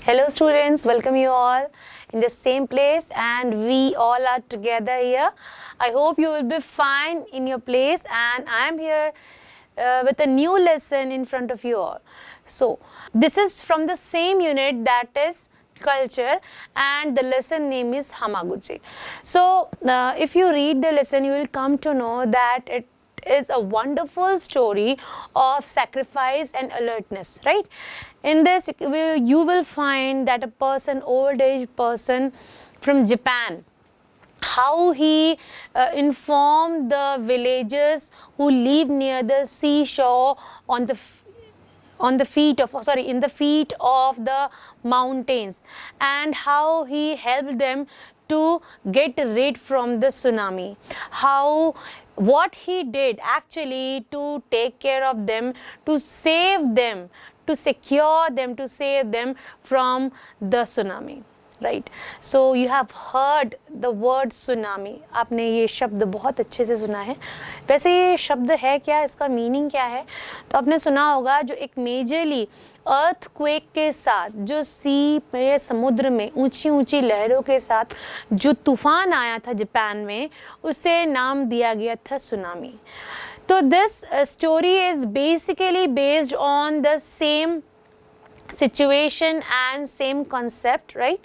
Hello students, welcome you all in the same place and we all are together here. I hope you will be fine in your place and I am here with a new lesson in front of you all. So, this is from the same unit, that is culture, and the lesson name is Hamaguchi. So, if you read the lesson, you will come to know that it is a wonderful story of sacrifice and alertness, right? In this, you will find that a person, old age person from Japan, how he informed the villagers who live near the seashore in the feet of the mountains, and how he helped them to get rid from the tsunami, what he did actually to take care of them, to save them, to secure them, to save them from the tsunami. Right so you have heard the word tsunami. आपने ये शब्द बहुत अच्छे से सुना है. वैसे ये शब्द है क्या, इसका मीनिंग क्या है? तो आपने सुना होगा जो एक मेजरली अर्थक्वेक के साथ, जो समुद्र में ऊंची ऊंची लहरों के साथ जो तूफान आया था जापान में, उसे नाम दिया गया था सुनामी. तो this story is basically based on the same situation and same concept, right?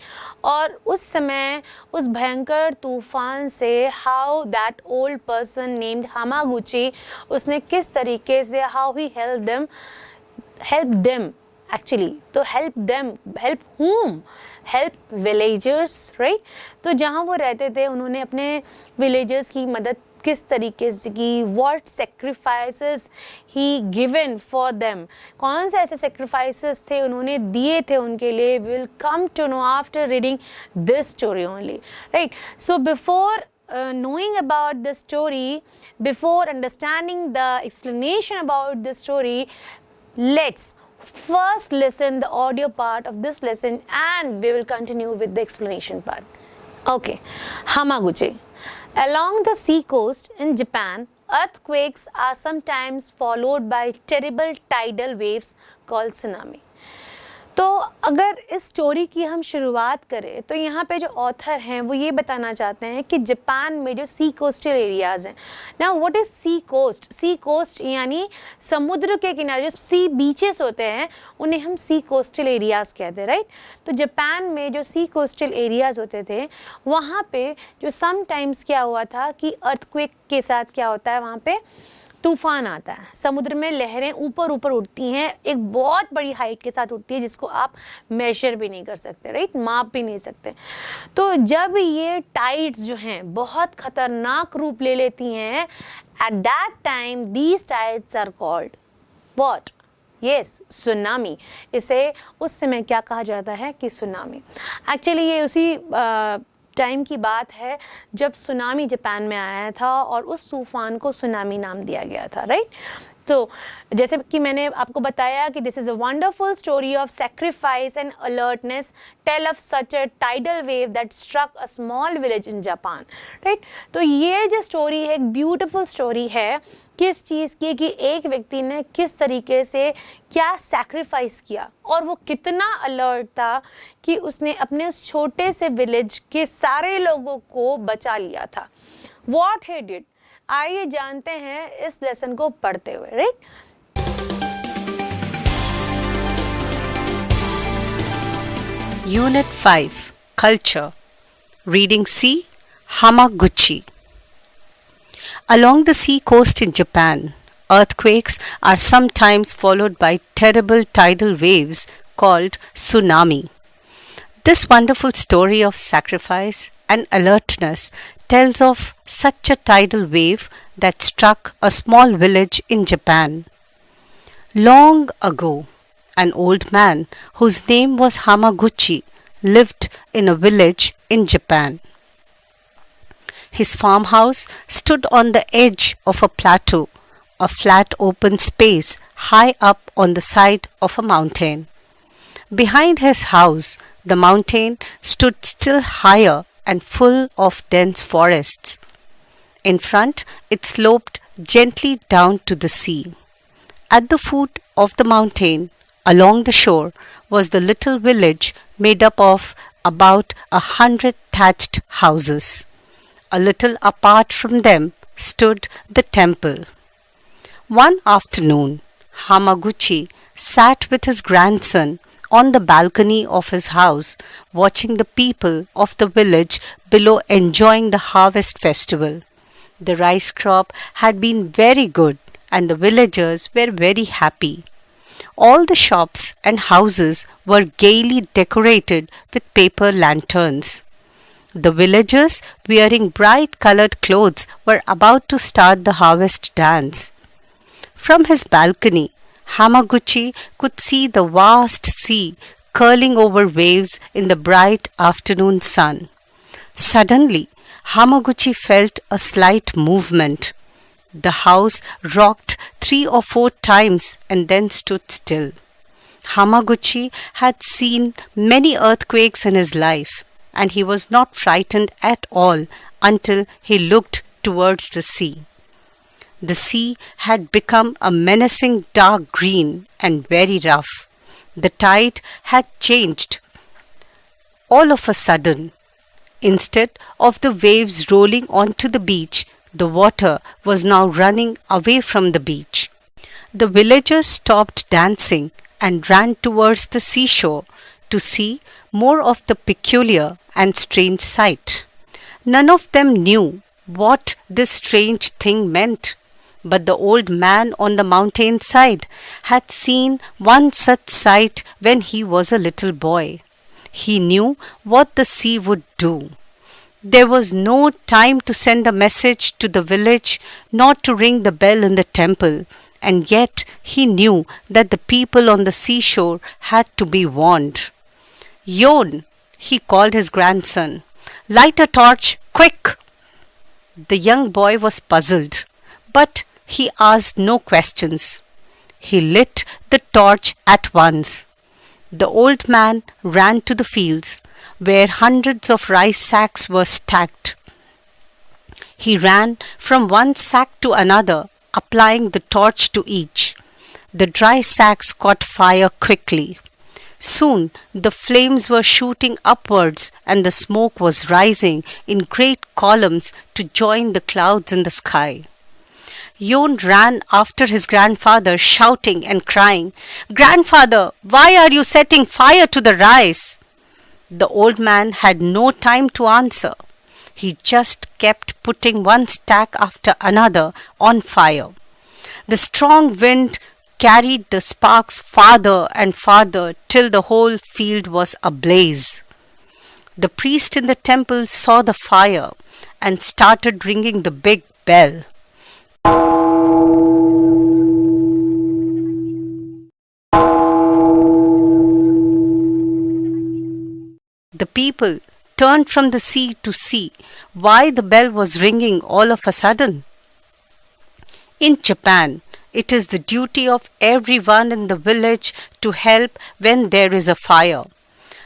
और उस समय उस भयंकर तूफान से how that old person named Hamaguchi, उसने किस तरीके से how he help them actually. तो help whom? Help villagers, right? तो जहाँ वो रहते थे उन्होंने अपने विलेजर्स की मदद किस तरीके से की, what sacrifices he given for them, कौन से ऐसे sacrifices थे उन्होंने दिए थे उनके लिए, will come to know after reading this story only, right? So before knowing about the story, before understanding the explanation about the story, let's first listen the audio part of this lesson and we will continue with the explanation part. Okay, Hamaguchi. Along the sea coast in Japan, earthquakes are sometimes followed by terrible tidal waves called tsunami. तो अगर इस story की हम शुरुआत करें तो यहाँ पे जो ऑथर हैं वो ये बताना चाहते हैं कि जापान में जो सी कोस्टल एरियाज़ हैं. Now what is sea coast? Sea coast यानी समुद्र के किनारे जो सी बीचेस होते हैं उन्हें हम सी कोस्टल एरियाज़ कहते हैं, राइट? तो जापान में जो सी कोस्टल एरियाज़ होते थे वहाँ पे जो समटाइम्स क्या हुआ था कि अर्थक्वेक के साथ क्या होता है, वहाँ पे तूफान आता है, समुद्र में लहरें ऊपर ऊपर उठती हैं, एक बहुत बड़ी हाइट के साथ उठती है जिसको आप मेजर भी नहीं कर सकते, राइट? माप भी नहीं सकते. तो जब ये टाइड्स जो हैं बहुत खतरनाक रूप ले लेती हैं, at that time these tides are called what? Yes, tsunami. इसे उस समय क्या कहा जाता है कि सुनामी. एक्चुअली ये उसी टाइम की बात है जब सुनामी जापान में आया था और उस तूफान को सुनामी नाम दिया गया था, राइट? तो जैसे कि मैंने आपको बताया कि this is a wonderful story of sacrifice and alertness tell of such a tidal wave that struck a small village in Japan, right? तो ये जो स्टोरी है एक ब्यूटीफुल स्टोरी है किस चीज़ की, कि एक व्यक्ति ने किस तरीके से क्या सैक्रिफाइस किया और वो कितना अलर्ट था कि उसने अपने उस छोटे से विलेज के सारे लोगों को बचा लिया था. व्हाट ही डिड, आइए जानते हैं इस लेसन को पढ़ते हुए, right? Unit 5 Culture. Reading C. Hamaguchi. Along the sea coast in Japan, earthquakes are sometimes followed by terrible tidal waves called tsunami. This wonderful story of sacrifice and alertness tells of such a tidal wave that struck a small village in Japan. Long ago, an old man whose name was Hamaguchi lived in a village in Japan. His farmhouse stood on the edge of a plateau, a flat open space high up on the side of a mountain. Behind his house, the mountain stood still higher and full of dense forests. In front, it sloped gently down to the sea. At the foot of the mountain, along the shore, was the little village made up of about 100 thatched houses. A little apart from them stood the temple. One afternoon, Hamaguchi sat with his grandson on the balcony of his house, watching the people of the village below enjoying the harvest festival. The rice crop had been very good, and the villagers were very happy. All the shops and houses were gaily decorated with paper lanterns. The villagers, wearing bright colored clothes, were about to start the harvest dance. From his balcony, Hamaguchi could see the vast sea curling over waves in the bright afternoon sun. Suddenly, Hamaguchi felt a slight movement. The house rocked 3 or 4 times and then stood still. Hamaguchi had seen many earthquakes in his life, and he was not frightened at all until he looked towards the sea. The sea had become a menacing dark green and very rough. The tide had changed. All of a sudden, instead of the waves rolling onto the beach, the water was now running away from the beach. The villagers stopped dancing and ran towards the seashore to see more of the peculiar and strange sight. None of them knew what this strange thing meant, but the old man on the mountain side had seen one such sight when he was a little boy. He knew what the sea would do. There was no time to send a message to the village, nor to ring the bell in the temple, and yet he knew that the people on the seashore had to be warned. "Yon," he called his grandson, "light a torch, quick!" The young boy was puzzled, but he asked no questions. He lit the torch at once. The old man ran to the fields, where hundreds of rice sacks were stacked. He ran from one sack to another, applying the torch to each. The dry sacks caught fire quickly. Soon the flames were shooting upwards, and the smoke was rising in great columns to join the clouds in the sky. Yon ran after his grandfather, shouting and crying, "Grandfather, why are you setting fire to the rice?" The old man had no time to answer. He just kept putting one stack after another on fire. The strong wind carried the sparks farther and farther till the whole field was ablaze. The priest in the temple saw the fire and started ringing the big bell. The people turned from the sea to see why the bell was ringing all of a sudden. In Japan, it is the duty of everyone in the village to help when there is a fire.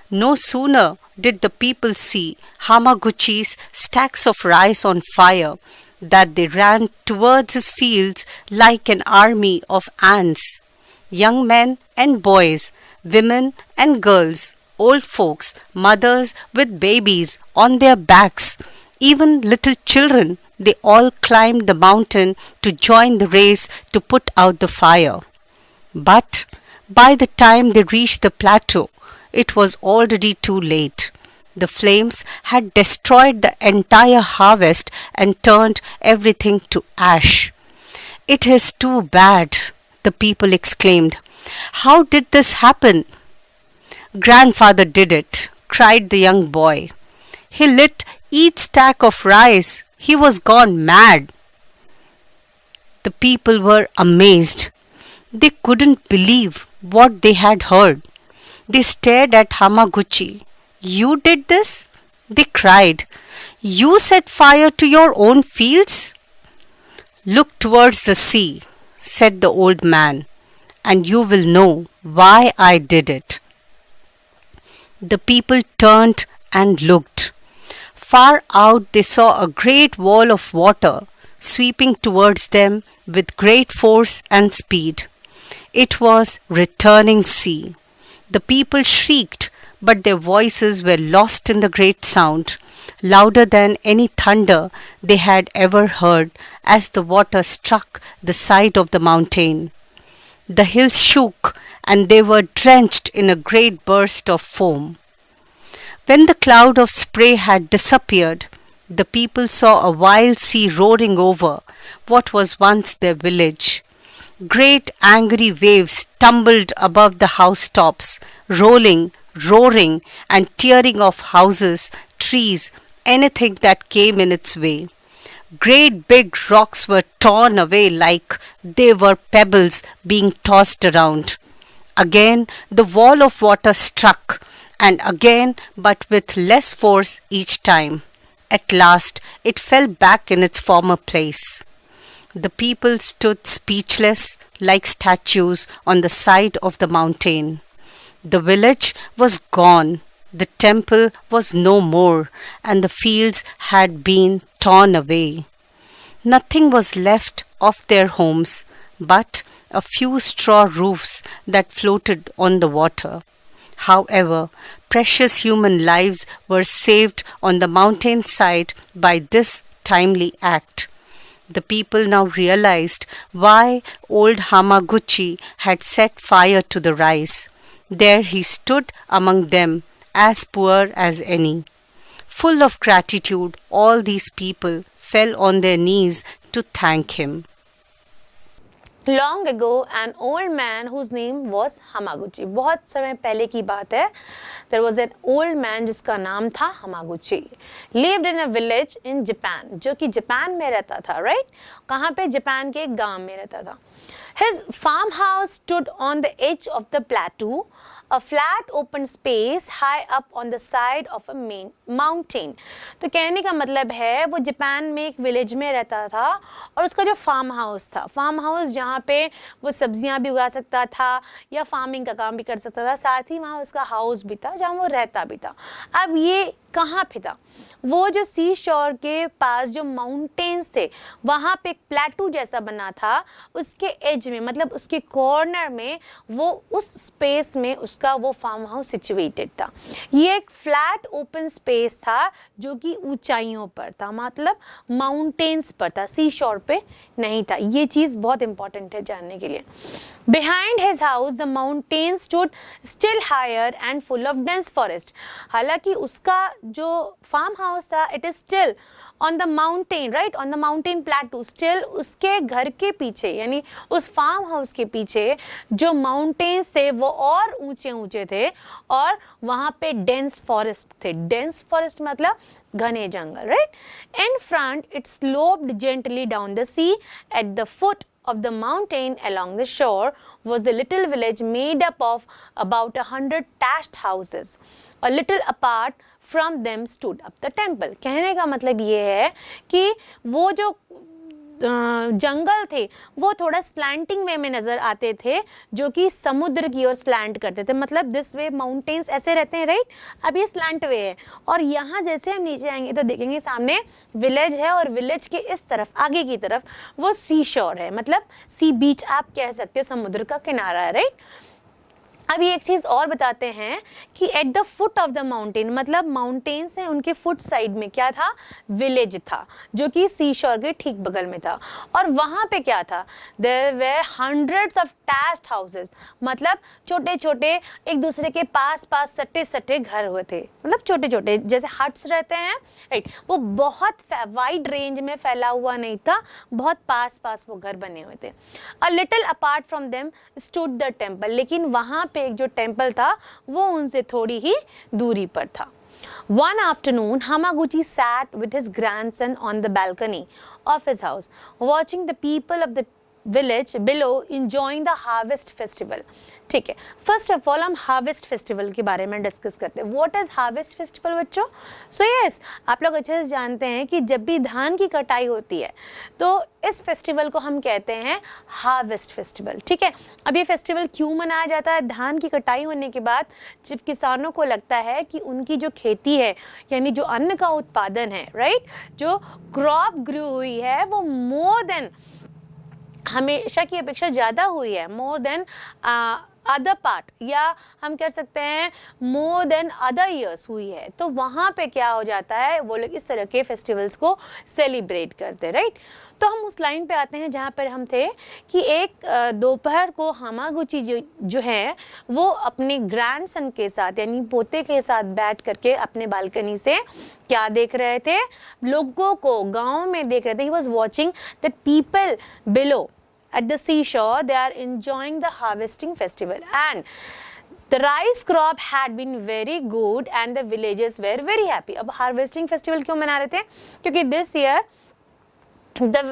No sooner did the people see Hamaguchi's stacks of rice on fire that they ran towards his fields like an army of ants. Young men and boys, women and girls, old folks, mothers with babies on their backs, even little children, they all climbed the mountain to join the race to put out the fire. But by the time they reached the plateau, it was already too late. The flames had destroyed the entire harvest and turned everything to ash. "It is too bad," the people exclaimed. "How did this happen?" "Grandfather did it," cried the young boy. "He lit each stack of rice. He was gone mad." The people were amazed. They couldn't believe what they had heard. They stared at Hamaguchi. "You did this?" they cried. "You set fire to your own fields?" "Look towards the sea," said the old man, "and you will know why I did it." The people turned and looked. Far out they saw a great wall of water sweeping towards them with great force and speed. It was returning sea. The people shrieked, but their voices were lost in the great sound, louder than any thunder they had ever heard, as the water struck the side of the mountain. The hills shook, and they were drenched in a great burst of foam. When the cloud of spray had disappeared, the people saw a wild sea roaring over what was once their village. Great angry waves tumbled above the housetops, rolling, roaring, and tearing off houses, trees, anything that came in its way. Great big rocks were torn away like they were pebbles being tossed around. Again the wall of water struck, and again, but with less force each time. At last it fell back in its former place. The people stood speechless like statues on the side of the mountain. The village was gone, the temple was no more, and the fields had been torn away. Nothing was left of their homes but a few straw roofs that floated on the water. However, precious human lives were saved on the mountain side by this timely act. The people now realized why old Hamaguchi had set fire to the rice. There he stood among them, as poor as any. Full of gratitude, all these people fell on their knees to thank him. Long ago, an old man whose name was Hamaguchi. बहुत समय पहले की बात है. There was an old man जिसका नाम था Hamaguchi. Lived in a village in Japan. जो कि जापान में रहता था, right? कहाँ पे? जापान के एक गांव में रहता था. His farmhouse stood on the edge of the plateau, a flat open space high up on the side of a main mountain. तो कहने का मतलब है वो जापान में एक विलेज में रहता था और उसका जो फार्म हाउस था, फार्म हाउस जहाँ पे वो सब्जियां भी उगा सकता था या फार्मिंग का काम भी कर सकता था, साथ ही वहाँ उसका हाउस भी था जहाँ वो रहता भी था. अब ये कहाँ पे था? वो जो सी शोर के पास जो माउंटेन्स थे वहाँ पे एक प्लेटू जैसा बना था, उसके एज में मतलब उसके कॉर्नर में वो उस स्पेस में उसका वो फार्म हाउस सिचुएटेड था. ये एक फ्लैट ओपन स्पेस था जो कि ऊंचाइयों पर था, मतलब माउंटेन्स पर था, सी शोर पे नहीं था. ये चीज़ बहुत इंपॉर्टेंट है जानने के लिए. Behind his house, the mountains stood still higher and full of dense forest. हालांकि उसका जो फार्म हाउस था, it is still on the mountain, right? On the mountain plateau. Still उसके घर के पीछे यानी उस फार्म हाउस के पीछे जो माउंटेन्स थे वो और ऊंचे ऊंचे थे और वहाँ पे dense forest थे. Dense forest मतलब घने जंगल, right? In front, it sloped gently down the sea. At the foot of the mountain along the shore was a little village made up of about 100 thatched houses. A little apart from them stood up the temple. कहने का मतलब ये है कि वो जो जंगल थे वो थोड़ा स्लैंटिंग वे में नजर आते थे जो कि समुद्र की ओर स्लैंट करते थे. मतलब दिस वे माउंटेन्स ऐसे रहते हैं, राइट? अब ये स्लैंट वे है और यहाँ जैसे हम नीचे आएंगे तो देखेंगे सामने विलेज है और विलेज के इस तरफ आगे की तरफ वो सी शोर है, मतलब सी बीच आप कह सकते हो, समुद्र का किनारा है, राइट? अब ये एक चीज़ और बताते हैं कि at the foot of the mountain, मतलब माउंटेन्स हैं उनके फुट साइड में क्या था? विलेज था जो कि सी शोर के ठीक बगल में था. और वहाँ पे क्या था? There were hundreds of thatched houses, मतलब छोटे छोटे एक दूसरे के पास पास सटे सटे घर हुए थे, मतलब छोटे छोटे जैसे हट्स रहते हैं, राइट? वो बहुत वाइड रेंज में फैला हुआ नहीं था, बहुत पास पास वो घर बने हुए थे. A little apart from them stood the temple, लेकिन वहाँ पे एक जो टेम्पल था वो उनसे थोड़ी ही दूरी पर था. One afternoon, Hamaguchi sat with his grandson on the balcony of his house, watching the people of the village below enjoying the harvest festival. ठीक है, फर्स्ट ऑफ ऑल हम हार्वेस्ट फेस्टिवल के बारे में डिस्कस करते हैं. व्हाट इज हार्वेस्ट फेस्टिवल बच्चों? So yes, आप लोग अच्छे से जानते हैं कि जब भी धान की कटाई होती है तो इस फेस्टिवल को हम कहते हैं हार्वेस्ट फेस्टिवल. ठीक है, अब ये फेस्टिवल क्यों मनाया जाता है? धान की कटाई होने के बाद जब किसानों को लगता है कि उनकी जो खेती है यानी जो अन्न का उत्पादन है, राइट, जो क्रॉप ग्रो हुई है वो मोर देन हमेशा की अपेक्षा ज़्यादा हुई है, मोर देन अदर पार्ट, या हम कह सकते हैं मोर देन अदर ईयर्स हुई है, तो वहाँ पे क्या हो जाता है, वो लोग इस तरह के फेस्टिवल्स को सेलिब्रेट करते हैं, राइट। तो हम उस लाइन पे आते हैं जहाँ पर हम थे कि एक दोपहर को हामागुची जो है वो अपने ग्रैंडसन के साथ यानी पोते के साथ बैठ करके अपने बालकनी से क्या देख रहे थे, लोगों को गांव में देख रहे थे। He was watching that people below at the seashore, they are enjoying the harvesting festival, and the rice crop had been very good and the villagers were very happy. अब harvesting festival क्यों मना रहे थे, क्योंकि this year the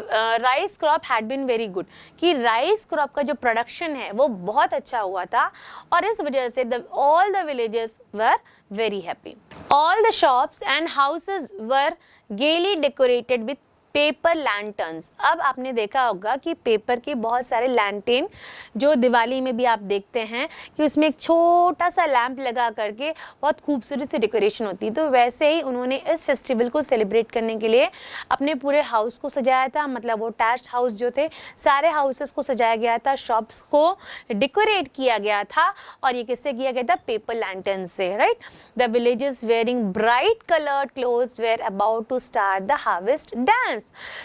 rice crop had been very good, कि rice crop का जो production है वो बहुत अच्छा हुआ था, और इस वजह से all the villagers were very happy. All the shops and houses were gaily decorated with paper lanterns. अब आपने देखा होगा कि पेपर के बहुत सारे लैंटेन जो दिवाली में भी आप देखते हैं कि उसमें एक छोटा सा लैंप लगा करके बहुत खूबसूरत सी डेकोरेशन होती है, तो वैसे ही उन्होंने इस फेस्टिवल को सेलिब्रेट करने के लिए अपने पूरे हाउस को सजाया था। मतलब वो अटैच्ड हाउस जो थे, सारे हाउसेस को सजाया गया था, शॉप्स को डेकोरेट किया गया था, और ये किससे किया गया था, पेपर लैंटर्न से, right. The villages wearing bright coloured clothes were about to start the harvest dance.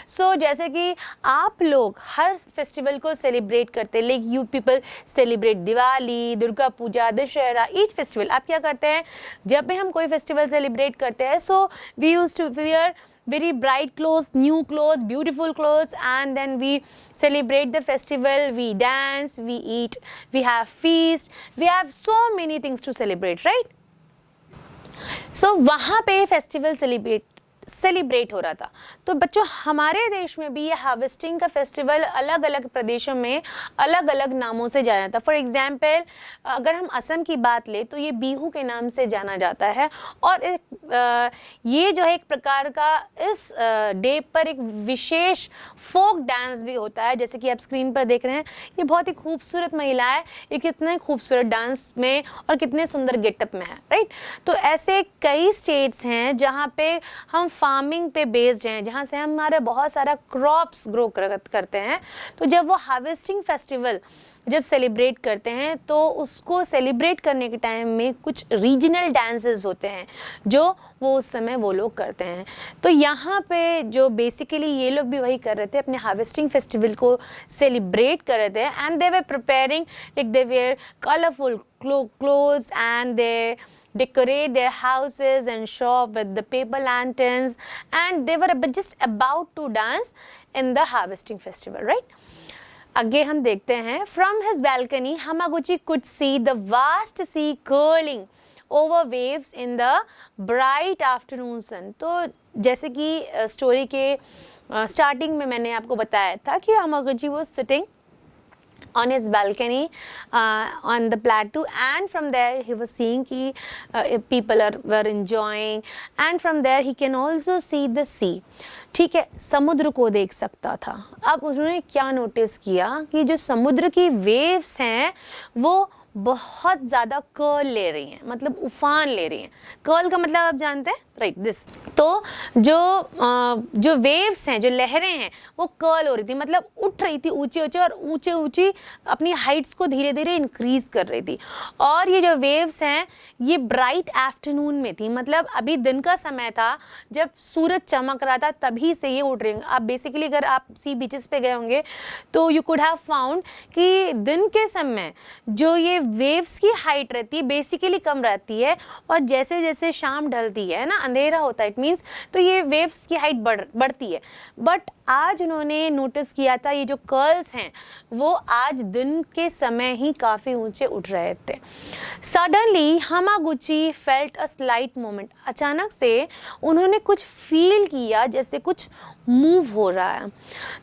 So जैसे कि आप लोग हर फेस्टिवल को सेलिब्रेट करते हैं, like you people celebrate Diwali, Durga Puja, Dussehra, each festival. आप क्या करते हैं, जब भी हम कोई फेस्टिवल सेलिब्रेट करते हैं, so we used to wear very bright clothes, new clothes, beautiful clothes, and then we celebrate the festival, we dance, we eat, we have feast, we have so many things to celebrate, right? So वहाँ पे festival celebrate हो रहा था। तो बच्चों हमारे देश में भी ये हार्वेस्टिंग का फेस्टिवल अलग अलग प्रदेशों में अलग अलग नामों से जाना जाता है। फॉर एग्जाम्पल अगर हम असम की बात लें तो ये बिहू के नाम से जाना जाता है, और ये जो है एक प्रकार का इस डे पर एक विशेष फोक डांस भी होता है, जैसे कि आप स्क्रीन पर देख रहे हैं। ये बहुत ही खूबसूरत महिला है, ये कितने खूबसूरत डांस में और कितने सुंदर गेटअप में है, राइट। तो ऐसे कई स्टेट्स हैं जहाँ पे हम फार्मिंग पे बेस्ड हैं, जहाँ से हमारे बहुत सारा क्रॉप्स ग्रो करते हैं। तो जब वो हार्वेस्टिंग फेस्टिवल जब सेलिब्रेट करते हैं तो उसको सेलिब्रेट करने के टाइम में कुछ रीजनल डांसेस होते हैं जो वो उस समय वो लोग करते हैं। तो यहाँ पे जो बेसिकली ये लोग भी वही कर रहे थे, अपने हार्वेस्टिंग फेस्टिवल को सेलिब्रेट कर रहे थे, and they were preparing, like they wear colourful clothes and they decorate their houses and shop with the paper lanterns, and they were just about to dance in the harvesting festival, right? आगे हम देखते हैं, from his balcony Hamaguchi could see the vast sea curling over waves in the bright afternoon sun। तो जैसे कि story के starting में मैंने आपको बताया था कि Hamaguchi was sitting on his balcony on the plateau, and from there he was seeing कि people were enjoying, and from there he can also see the sea। ठीक है, समुद्र को देख सकता था। अब उन्होंने क्या नोटिस किया कि जो समुद्र की वेव्स हैं वो बहुत ज़्यादा कर्ल ले रही हैं, मतलब उफान ले रही हैं। कर्ल का मतलब आप जानते हैं, राइट, दिस। तो जो वेव्स हैं, जो लहरें हैं, वो कर्ल हो रही थी, मतलब उठ रही थी ऊंचे ऊंचे, और ऊंचे ऊंची अपनी हाइट्स को धीरे धीरे इंक्रीज कर रही थी। और ये जो वेव्स हैं ये ब्राइट आफ्टरनून में थी, मतलब अभी दिन का समय था, जब सूरज चमक रहा था तभी से ये उठ रही हैं। आप बेसिकली अगर आप सी बीचेस पे गए होंगे तो यू कुड हैव फाउंड कि दिन के समय जो ये वेव्स की हाइट रहती है बेसिकली कम रहती है, और जैसे जैसे शाम ढलती है ना, अंधेरा होता है, इट मीन्स तो ये वेव्स की हाइट बढ़ती है। बट आज उन्होंने नोटिस किया था ये जो कर्ल्स हैं वो आज दिन के समय ही काफ़ी ऊंचे उठ रहे थे। Suddenly Hamaguchi felt a slight moment. अचानक से उन्होंने कुछ फील किया जैसे कुछ मूव हो रहा है।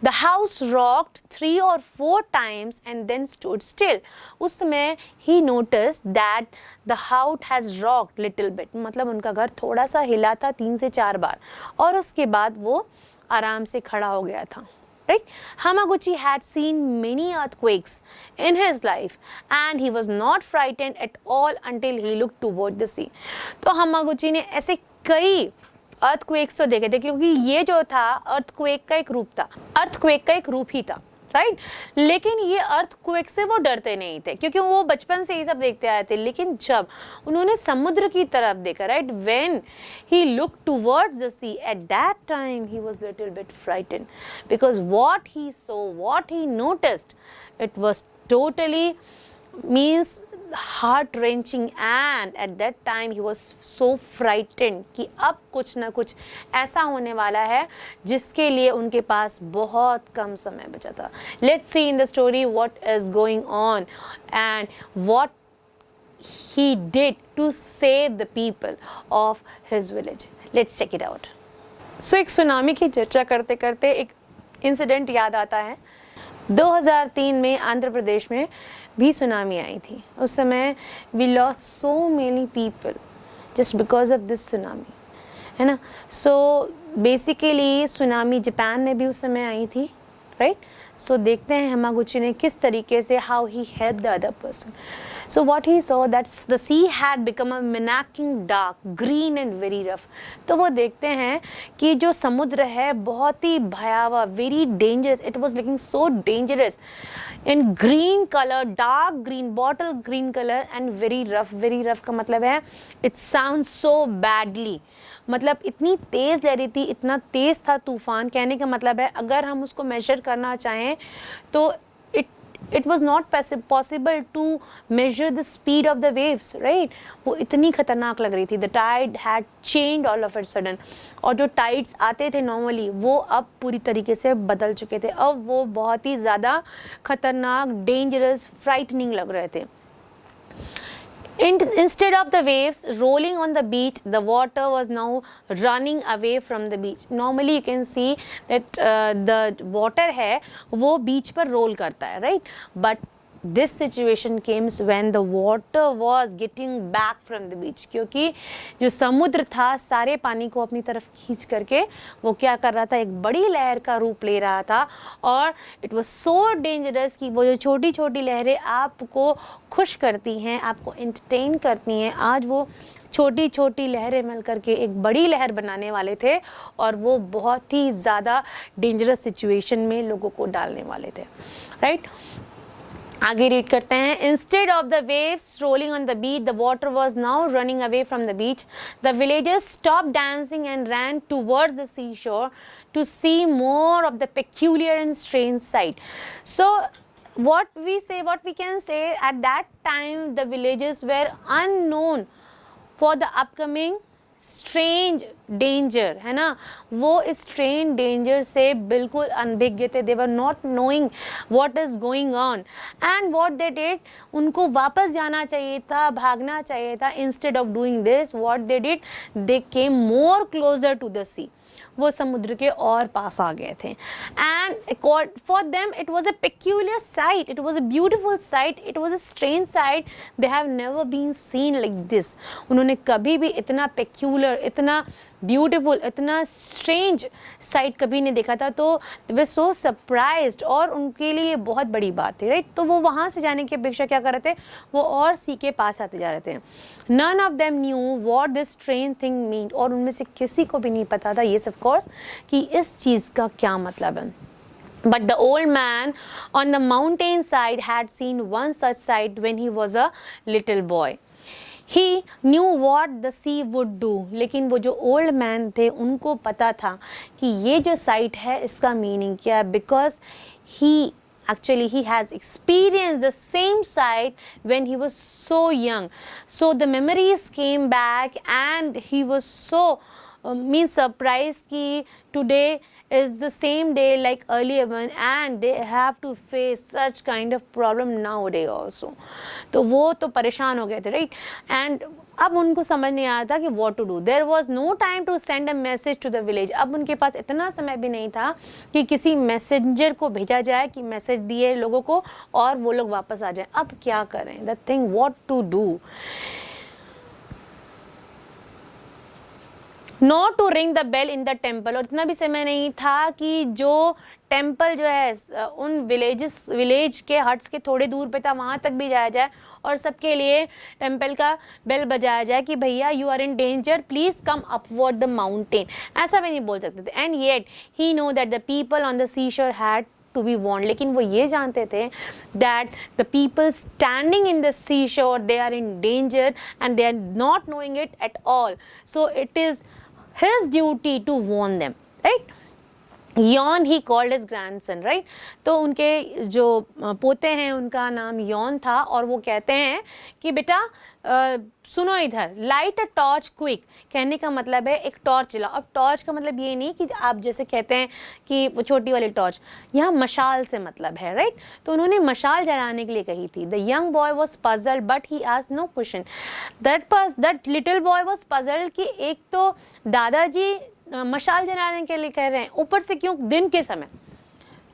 The house rocked 3 or 4 times and then stood still। उस समय ही notice that the house has rocked little bit, मतलब उनका घर थोड़ा सा हिला था 3 से 4 बार, और उसके बाद वो आराम से खड़ा हो गया था, right? Hamaguchi had seen many earthquakes in his life and he was not frightened at all until he looked toward the sea। तो Hamaguchi ने ऐसे कई अर्थक्वेक्स तो देखे थे, क्योंकि ये जो था अर्थक्वेक का एक रूप था, अर्थक्वेक का एक रूप ही था, राइट लेकिन ये अर्थक्वेक से वो डरते नहीं थे क्योंकि वो बचपन से ये सब देखते आए थे। लेकिन जब उन्होंने समुद्र की तरफ देखा, right, when he looked towards the sea, at that time he was little bit frightened because what he saw, what he noticed, it was totally means heart wrenching, and at that time he was so frightened कि अब कुछ ना कुछ ऐसा होने वाला है जिसके लिए उनके पास बहुत कम समय बचा था। Let's see in the story what is going on and what he did to save the people of his village. Let's check it out. So एक सुनामी की चर्चा करते करते एक इंसिडेंट याद आता है। 2003 में आंध्र प्रदेश में भी सुनामी आई थी। उस समय we lost so many people just because of this tsunami, है ना। सो बेसिकली सुनामी जापान में भी उस समय आई थी, राइट। सो देखते हैं हमागुची ने किस तरीके से how he help the other person. So what he saw that's the sea had become a menacing dark green and very rough. तो वो देखते हैं कि जो समुद्र है बहुत ही भयावह, very dangerous, it was looking so dangerous in green colour, dark green, bottle green colour and very rough. Very rough का मतलब है इट साउंड्स सो बैडली, मतलब इतनी तेज़ लहरी थी, इतना तेज़ था तूफान। कहने का मतलब है अगर हम उसको मेजर करना चाहें तो it was not possible to measure the speed of the waves, right? वो इतनी खतरनाक लग रही थी। The tide had changed all of a sudden, और जो tides आते थे normally वो अब पूरी तरीके से बदल चुके थे। अब वो बहुत ही ज़्यादा खतरनाक, dangerous, frightening लग रहे थे। Instead of the waves rolling on the beach, the water was now running away from the beach. Normally you can see that the water है वो beach पर roll करता है, right? But this situation came when the water was getting back from the beach, क्योंकि जो समुद्र था सारे पानी को अपनी तरफ खींच करके वो क्या कर रहा था, एक बड़ी लहर का रूप ले रहा था। और it was so dangerous कि वो जो छोटी छोटी लहरें आपको खुश करती हैं, आपको entertain करती हैं, आज वो छोटी छोटी लहरें मिल करके एक बड़ी लहर बनाने वाले थे और वो बहुत ही ज़्यादा डेंजरस सिचुएशन में लोगों को डालने वाले थे, राइट। आगे रीड करते हैं। Instead of the waves rolling on the beach the water was now running away from the beach. The villagers stop dancing and ran towards the sea shore to see more of the peculiar and strange sight. So what we can say at that time the villages were unknown for the upcoming strange danger, है ना। वो इस strange danger से बिल्कुल अनभिज्ञ थे। They were not knowing what is going on and what they did, उनको वापस जाना चाहिए था, भागना चाहिए था। Instead of doing this what they did, they came more closer to the sea, वो समुद्र के और पास आ गए थे। And for them it was a peculiar sight, it was a beautiful sight, it was a strange sight, they have never been seen like this. उन्होंने कभी भी इतना पेक्यूलर, इतना ब्यूटिफुल, इतना स्ट्रेंज साइट कभी नहीं देखा था। तो दे वर सो सरप्राइज्ड और उनके लिए बहुत बड़ी बात थी, राइट। तो वो वहाँ से जाने की अपेक्षा क्या कर रहे थे, वो और सी के पास आते जा रहे थे। None of them knew what this strange thing mean, और उनमें से किसी को भी नहीं पता था ये सब कोर्स कि इस चीज़ का क्या मतलब है। But the old man on the mountain side had seen one such sight when he was a little boy. He knew what the sea would do. लेकिन वो जो ओल्ड मैन थे उनको पता था कि ये जो साइट है इसका मीनिंग क्या है, because he has experienced the same sight when he was so young. So the memories came back and he was so surprised कि today is the same day like earlier one and they have to face such kind of problem nowadays also. तो वो तो परेशान हो गए थे, right? And अब उनको समझ नहीं आया था कि what to do. There was no time to send a message to the village. अब उनके पास इतना समय भी नहीं था कि किसी मैसेंजर को भेजा जाए कि मैसेज दिए लोगों को और वो लोग वापस आ जाए। अब क्या करें? The thing what to do. Not to ring the bell in the temple, और इतना भी समय नहीं था कि जो टेम्पल जो है उन विलेज के हट्स के थोड़े दूर पे था वहाँ तक भी जाया जाए और सबके लिए टेम्पल का बेल बजाया जाए कि भैया you are in danger, please come upward the mountain. ऐसा भी नहीं बोल सकते थे। And yet he know that the people on the sea shore had to be warned. लेकिन वो ये जानते थे that the people standing in the seashore, they are in danger and they are not knowing it at all. So it is his duty to warn them, right? Yon he called his grandson, right. तो उनके जो पोते हैं उनका नाम Yon था और वो कहते हैं कि बेटा सुनो इधर, लाइट अ टॉर्च क्विक. कहने का मतलब है एक टॉर्च जलाओ. अब टॉर्च का मतलब ये नहीं कि आप जैसे कहते हैं कि वो छोटी वाली टॉर्च, यहाँ मशाल से मतलब है, राइट. तो उन्होंने मशाल जलाने के लिए कही थी. The young boy was puzzled but he asked no question. That little boy was puzzled कि एक तो दादाजी मशाल जलाने के लिए कह रहे हैं, ऊपर से क्यों दिन के समय.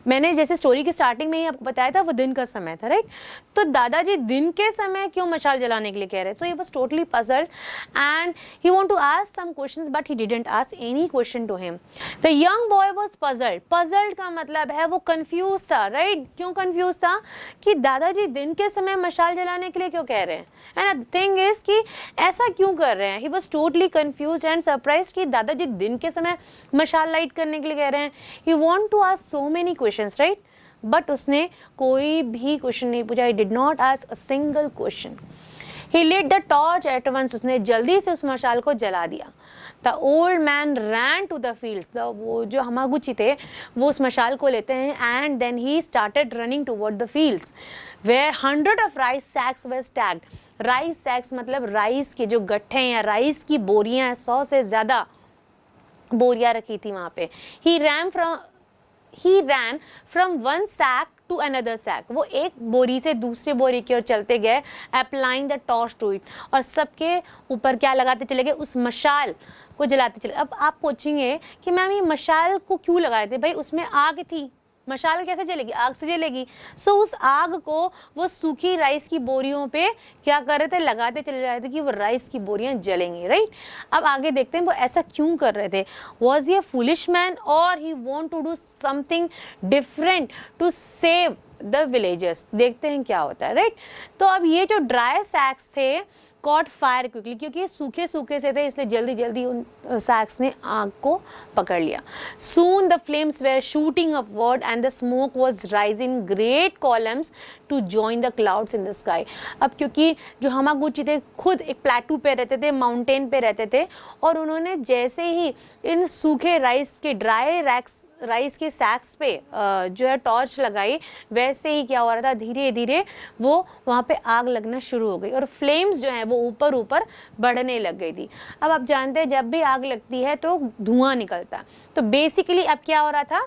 मैंने जैसे स्टोरी की स्टार्टिंग में ही आपको बताया था वो दिन का समय था, राइट. तो दादाजी दिन के समय क्यों मशाल जलाने के लिए कह रहे हैं. So he was totally puzzled and he want to ask some questions but he didn't ask any question to him. The young boy was puzzled. Puzzled का मतलब है वो कंफ्यूज था, राइट. क्यों कंफ्यूज था कि दादाजी दिन के समय मशाल जलाने के लिए क्यों कह रहे हैं. एंड द थिंग इज कि ऐसा क्यों कर रहे हैं. ही was totally confuse and surprised कि दादाजी दिन के समय मशाल लाइट करने के लिए कह रहे हैं. He want to ask so many questions, right. But उसने कोई भी क्वेश्चन नहीं पूछा. He did not ask a single question. He lit the torch at once. उसने जल्दी से उस मशाल को जला दिया. The old man ran to the fields. वो जो हमागुची थे वो उस मशाल को लेते हैं and then he started running toward the fields where 100 of rice sacks were stacked. Rice sacks मतलब राइस के जो गट्ठे या राइस की बोरियां, 100 से ज़्यादा बोरियां रखी थी वहाँ पे. He ran from one sack to another sack. वो एक बोरी से दूसरे बोरी की ओर चलते गए, applying the torch to it. और सबके ऊपर क्या लगाते चले गए, उस मशाल को जलाते चले. अब आप पूछेंगे कि मैम ये मशाल को क्यों लगाए थे. भाई उसमें आग थी, मशाल कैसे जलेगी, आग से जलेगी. सो उस आग को वो सूखी राइस की बोरियों पे क्या कर रहे थे, लगाते चले जा रहे थे कि वो राइस की बोरियां जलेंगी, राइट. अब आगे देखते हैं वो ऐसा क्यों कर रहे थे. Was he a foolish man और he want to do something different to save the villagers. देखते हैं क्या होता है, राइट. तो अब ये जो ड्राई सैक्स थे कॉट फायर क्विकली, क्योंकि सूखे सूखे से थे इसलिए जल्दी जल्दी उन सैक्स ने आग को पकड़ लिया. Soon the flames were shooting upward and the smoke was rising great columns to join the clouds in the sky. अब क्योंकि जो हमागुची थे खुद एक प्लेटू पे रहते थे, माउंटेन पे रहते थे, और उन्होंने जैसे ही इन सूखे राइस के ड्राई राइस के सैक्स पे जो है टॉर्च लगाई, वैसे ही क्या हो रहा था, धीरे धीरे वो वहाँ पे आग लगना शुरू हो गई और फ्लेम्स जो है वो ऊपर ऊपर बढ़ने लग गई थी. अब आप जानते हैं जब भी आग लगती है तो धुआं निकलता है. तो बेसिकली अब क्या हो रहा था,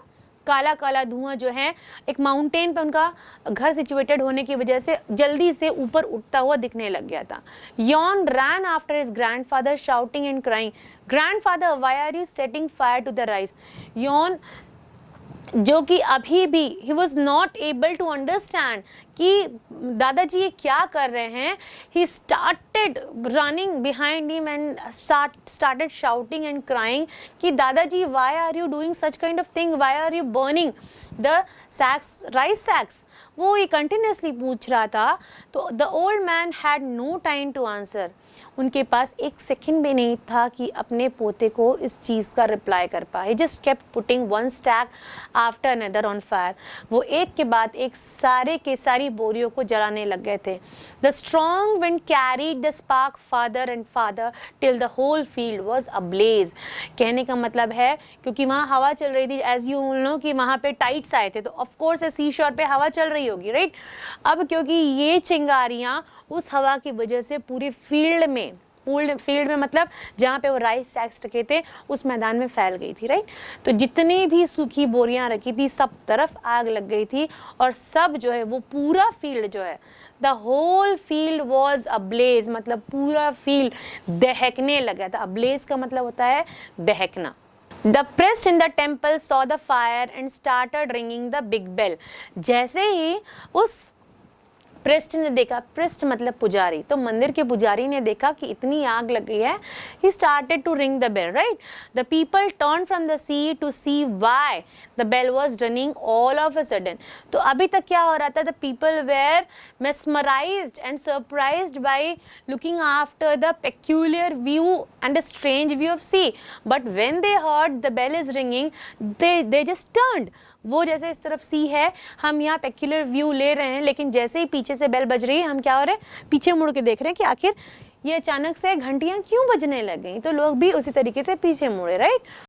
काला काला धुआं जो है एक माउंटेन पे उनका घर सिचुएटेड होने की वजह से जल्दी से ऊपर उठता हुआ दिखने लग गया था. Yon ran after his grandfather shouting and crying, grandfather why are you setting fire to the rice. Yon जो कि अभी भी he was not able to understand कि दादाजी ये क्या कर रहे हैं. He started running behind him and started shouting and crying कि दादाजी why are you doing such kind of thing, why are you burning the sacks, rice sacks. वो ये कंटिन्यूसली पूछ रहा था. तो the old man had no time to answer. उनके पास एक सेकंड भी नहीं था कि अपने पोते को इस चीज़ का रिप्लाई कर पाए. Just kept putting one stack after another on fire. वो एक के बाद एक सारे के सारी बोरियों को जलाने लग गए थे. The strong wind carried the spark farther and farther till the whole field was ablaze. कहने का मतलब है क्योंकि वहाँ हवा चल रही थी, एज यू नो कि वहाँ पे टाइड्स आए थे, तो ऑफकोर्स सी शोर पे हवा चल रही होगी, राइट. अब क्योंकि ये चिंगारियाँ उस हवा की वजह से पूरी फील्ड में मतलब जहाँ पे वो राइस सैक्स रखे थे उस मैदान में फैल गई थी, राइट. तो जितनी भी सूखी बोरियां रखी थी सब तरफ आग लग गई थी और सब जो है वो पूरा फील्ड जो है, the whole field was ablaze, मतलब पूरा फील्ड दहकने लगा था. अब्लेज का मतलब होता है दहकना. The priest in the temple saw the fire and started ringing the big bell. जैसे ही उस प्रिस्ट ने देखा, प्रिस्ट मतलब पुजारी, तो मंदिर के पुजारी ने देखा कि इतनी आग लग गई है, he started to ring the bell, right? The people turned from the sea to see why the bell was ringing all of a sudden. तो अभी तक क्या हो रहा था, the people were mesmerized and surprised by looking after the peculiar view and a strange view of sea. But when they heard the bell is ringing, they just turned. वो जैसे इस तरफ सी है, हम यहाँ पेक्युलर व्यू ले रहे हैं, लेकिन जैसे ही पीछे से बेल बज रही है हम क्या हो रहे हैं, पीछे मुड़ के देख रहे हैं कि आखिर ये अचानक से घंटियां क्यों बजने लग गई। तो लोग भी उसी तरीके से पीछे मुड़े, राइट।